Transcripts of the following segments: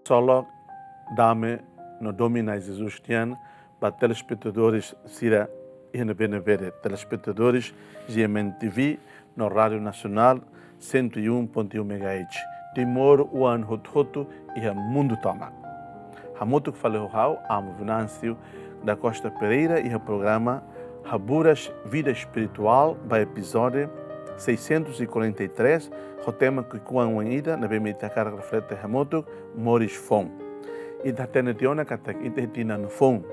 solo dame no domina Jesus tian para telespectadores sira e benevere telespectadores GMN TV no Rádio Nacional 101.1 MHz Timor Uan Hotu e a Mundo Toma. Hamoto que falei hau amo Venâncio da Costa Pereira e o programa Haburas Vida Espiritual by episódio 643 o tema que com ainda na bem meter cara reflete Hamoto Moris Fon e da tenetiona que até tina no Fon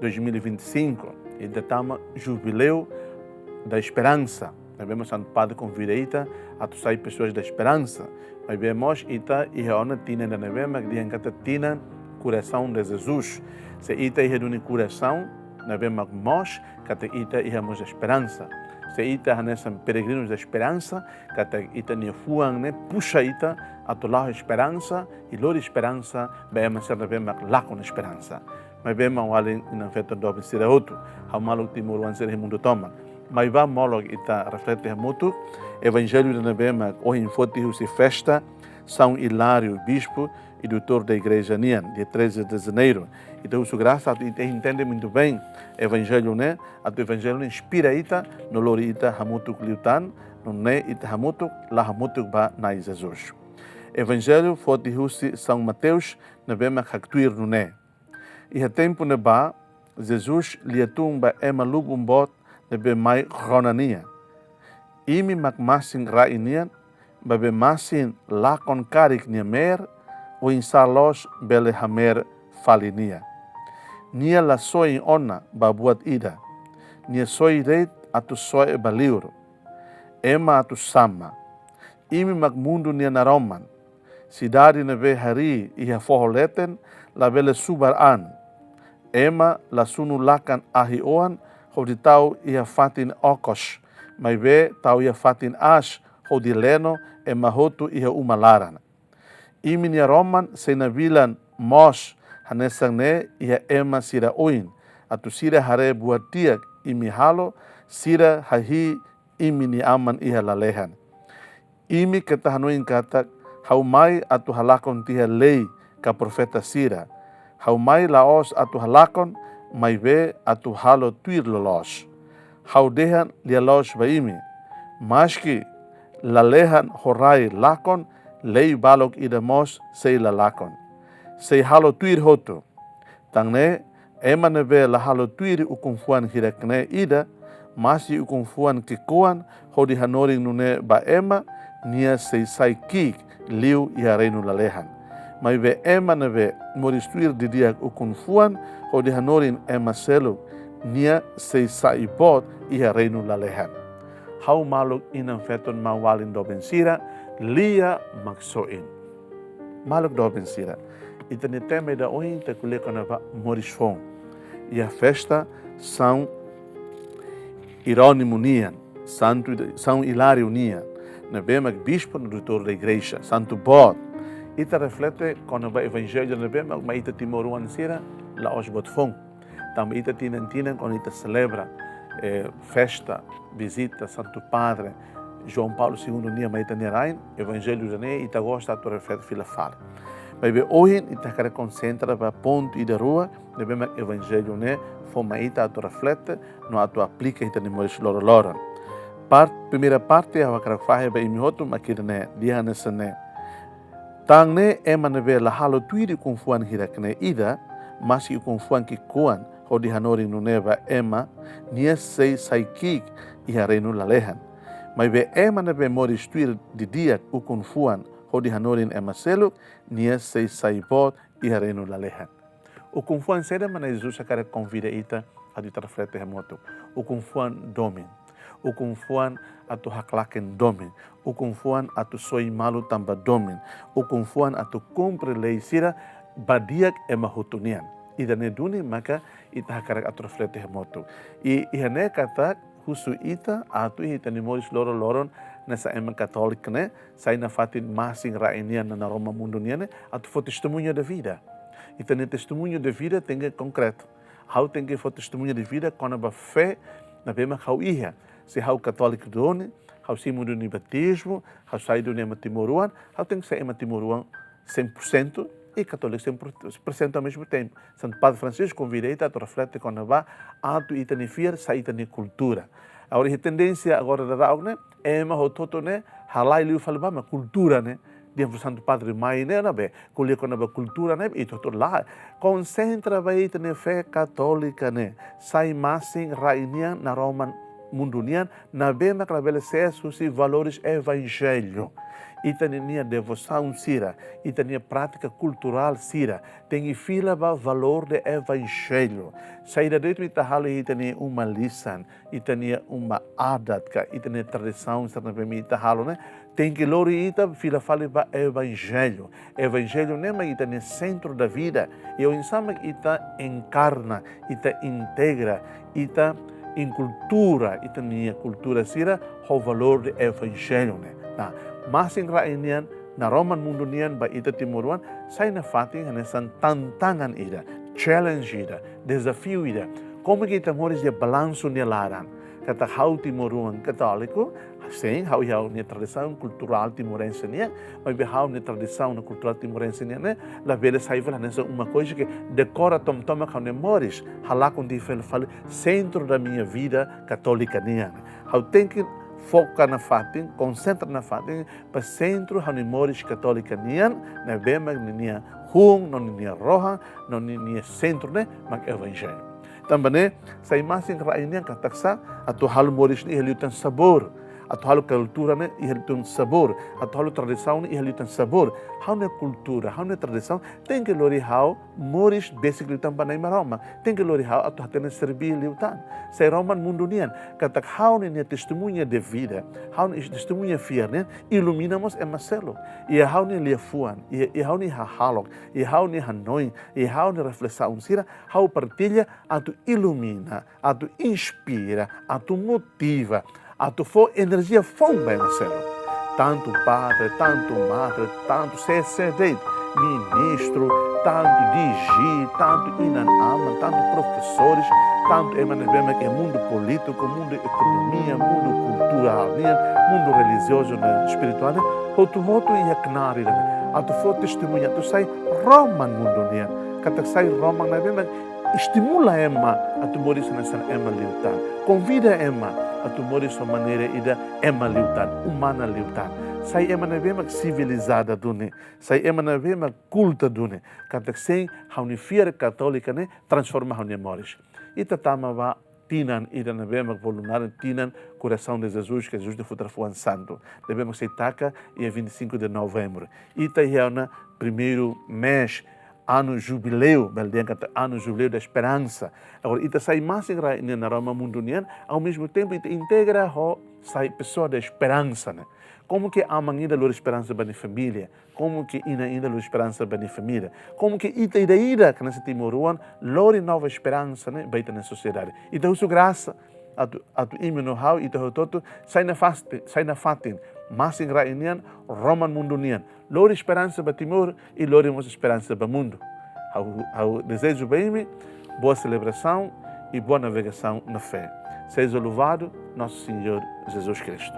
2025 e da tama jubileu da esperança. Nós vemos Santo Padre convidaita a tu sair pessoas da esperança. Mas vemos ita e a ona tina na nevema que dian que tina coração de Jesus. Se ita e reduni coração, nós vemos nós que ita e a esperança. Se ita nessa peregrinos da esperança, que ita ne fuang ne puxa ita a tu lá esperança e lor esperança, vemos ser vemos lá com esperança. Mas vemos ali na festa do Obsira outro, ao malo Timor Uan ser mundo toma. Mas vai molo ita reflete muito Evangelho de Nebema hoje em foto se festa São Hilário Bispo e doutor da Igreja Nian, dia 13 de janeiro. Então, isso graças a tu entende muito bem Evangelho, né? A tu Evangelho inspira ita no lori ita hamutuk liutan, no ne ita hamutuk la hamutuk ba na Jesus. Evangelho foto São Mateus Nebema haktuir no ne. E a tempo neba Jesus liatum ba ema lubum bot nebe mai ronania. Imi makmasin rainian babe masin lakon karik niamer o insalos bele hamer falinia. Nia la soi ona babuat ida. Nia soi reit atu soi baliur. Ema atu sama. Imi makmundu nia naroman. Sidari nebe hari iha foholeten la bele subar an. Ema la sunu lakan ahioan hodi tau ia fatin okos, mai be tau ia fatin as hodi leno e mahotu ia umalaran. Imi nia roman se na vilan mos hanesang ne ia ema sira oin, atu sira hare buatiak imi halo, sira hahi imi ni aman ia lalehan. Imi ketahanuin katak hau mai atu halakon tia lei ka profeta sira, hau mai laos atu halakon mai be atu halo tuir lolos. Hau dehan lia los baimi. Maski lalehan horai lakon lei balok idamos sei lalakon. Sei halo tuir hotu. Tangne ema nebe la halo tuir ukumfuan hirakne ida masi ukumfuan kikuan hodi hanoring nune ba ema nia sei saikik liu ia reinu lalehan. Mai be ema nebe moristuir didiak ukumfuan hodi hanorin ema selu nia sei saibot ia reinu lalehan. Hau maluk inang feton mawalin do bensira lia maksoin. Maluk do bensira. Itani tema da oin te kulekona va morisfon. Ia festa São Irônimo Nian, São Hilário Nian. Na bema bispo no doutor da igreja, Santo Bod. Ita reflete quando o evangelho na bema, mas ita Timor Uan sira la osbot fon. Também ita tinan quando ita celebra festa, visita Santo Padre João Paulo II Nia Maita Nerain, Evangelho de Ne, ita gosta tu reflete fila fala. Mas hoje ita quer concentra para ponto e da rua, de bem Evangelho ne, forma ita tu reflete, no atu aplica ita ni moris loro loro. Primeira parte a quer fazer para imihoto, mas que ne dia nessa ne. Tang ne ema nebe la halo tuiri confuan hirakne ida, mas i confuan ki kuan hodi hanoring nuneva ema nia sei saikik i harenu lalehan. Mai be ema nebe moris tuir di dia u confuan hodi hanoring ema seluk nia sei saibot i harenu lalehan. O confuan seda mana Jesus akara convida ita a di reflete remoto. O confuan domin. O confuan atu haklaken domin. O confuan atu soi malu tamba domin. O confuan atu cumpre lei sira badiak ema hutunian. Ida ne duni maka ita hakarak atu reflete remoto. I hane kata husu ita atu ita ni moris loron nessa ema católica né, sai na fatin masing rainian na Roma mundo niane atu for testemunho da vida. Ita ne testemunho da vida tem que concreto. How tem que for testemunho da vida quando a fé na bema how ia. Se hau católico doni, hau simu doni batismo, hau sai doni ema Timor Uan, hau tem que ser ema Timor Uan 100% e católico sempre presente ao mesmo tempo. Santo Padre Francisco convida a refletir quando vai a tu itanifir sair da cultura. Agora a tendência agora da algo né é uma rototo né halai liu falba uma cultura né dentro Santo Padre Mai né na be colher quando a cultura né e todo lá concentra vai ter fé católica né sai massing rainian na Roma mundunian na be macrabele seus valores evangelho. E tem devoção sira, e tem prática cultural sira, tem fila para valor de evangelho. Saída dentro de tahalo e tem uma lição, e tem uma adat, e tem tradição sira para tahalo né. Tem que lorita fila fala para evangelho. Evangelho nem mas tem centro da vida. E o insama ita encarna, ita integra, ita em cultura, e tem cultura sira o valor de evangelho né. Nah, masing rainian na Roman mundunian ba ita timuruan sai na fating hanesan tantangan ida, challenge ida, desafio ida. Como kita moris dia balanço ni laran. Kata hau timuruan católico, sim, hau ni tradição cultural timorense nia, mas hau ni tradição na cultural timorense nia né, la vele sai vala nessa uma coisa que decora tom-toma com ne moris, hala com di fala centro da minha vida católica nia. Hau tem que foca na fatin, concentra na fatin, para centro hanimoris católica nian, na bema nia hung, non nia roha, non nia centro né, mas evangelho. Também né, sai mais em rainian kataksa, atu hal moris ni heliutan sabor, atu hal cultura né, heliutan sabor, atu hal tradição ni heliutan sabor. Hau ne cultura, hau ne tradição, tem que lori hau moris basic liutan panai maroma, tem que lori hau atu hatene serbi liutan. Sai Roman mundunian, katak hau ne testemunha de vida, hau ne testemunha fiel, iluminamos e Marcelo. E hau ne liefuan, e hau ne halok, e hau ne hanoi, e hau ne reflexão sira, hau partilha, atu ilumina, atu inspira, atu motiva, atu for energia fomba e Marcelo. Tanto padre, tanto madre, tanto CCD, ministro, tanto DG, tanto Inanama, tanto professores, tanto Emanebema que é mundo político, mundo economia, mundo cultural, mundo religioso, espiritual, outro voto e acnari, outro voto testemunha, tu sai Roman mundo, kata sai Roman na bema estimula Emma a tu morir nessa Emma liutan, convida Emma a tu morir sua maneira ida Emma liutan, humana liutan. Sai Emma na bema civilizada dune, sai Emma na bema culta dune, kata sem haunifia católica né transforma haunimoris. Ita tama va tinan ida na bema voluntário tinan coração de Jesus que Jesus de Futrafuan Santo. Devemos ser taca e é 25 de novembro. Ita é na primeiro mês ano jubileu, belden kata ano jubileu da esperança. Agora ita sai mais na Roma mundunian, ao mesmo tempo ita integra ho sai pessoa da esperança, né? Como que amanhã lor esperança para a família, como que ainda lor esperança para a família, como que ita ida que nesse timoruan lor nova esperança, né, baita na sociedade. Ita uso graça atu imeno hau ita hototo sai na fatin, mas em rainian Roman mundunian. Lor esperança para Timor e loremos esperança para o mundo. Ao desejo bem, boa celebração e boa navegação na fé. Seja louvado nosso Senhor Jesus Cristo.